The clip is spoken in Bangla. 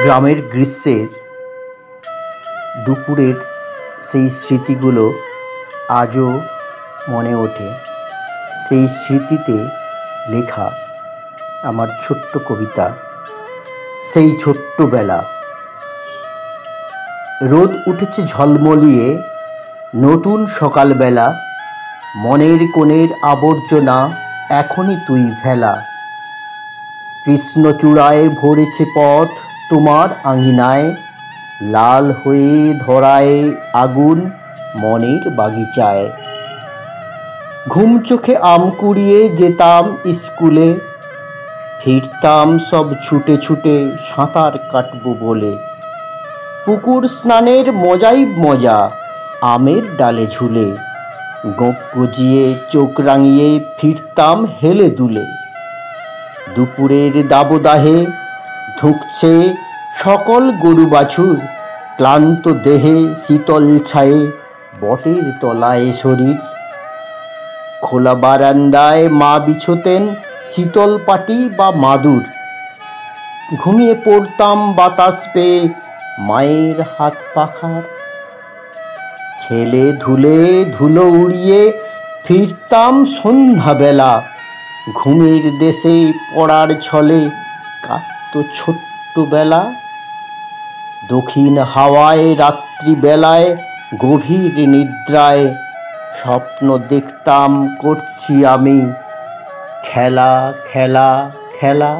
গ্রামের গ্রীষ্মের দুপুরের সেই স্মৃতিগুলো আজও মনে ওঠে। সেই স্মৃতিতে লেখা আমার ছোট্ট কবিতা, সেই ছোট্টবেলা। রোদ উঠেছে ঝলমলিয়ে, নতুন সকালবেলা। মনের কোণের আবর্জনা এখনই তুই ফেলা। কৃষ্ণচূড়ায় ভরেছে পথ তোমার আঙিনায়, লাল হয়ে ধরায় আগুন মনের বাগিচায়। ঘুম চোখে আম কুড়িয়ে যেতাম স্কুলে, ফিরতাম সব ছুটে ছুটে সাঁতার কাটবো বলে। পুকুর স্নানের মজাই মজা, আমের ডালে ঝুলে, গোঁফ গজিয়ে চোখ রাঙিয়ে ফিরতাম হেলে দুলে। দুপুরের দাবদাহে ধুঁকছে সকল গরু বাছুর, ক্লান্ত দেহে শীতল ছায়ে বটের তলায় শরীর। খোলা বারান্দায় মা বিছোতেন শীতল পাটি বা মাদুর, ঘুমিয়ে পড়তাম বাতাস পেয়ে মায়ের হাত পাখার। খেলে ধুলে ধুলো উড়িয়ে ফিরতাম সন্ধ্যাবেলা, ঘুমের দেশে পড়ার ছলে কাঁদতো ছোট্টবেলা। দক্ষিণ হাওয়ায় রাত্রিবেলায় গভীর নিদ্রায় স্বপ্ন দেখতাম করছি আমি খেলা খেলা খেলা।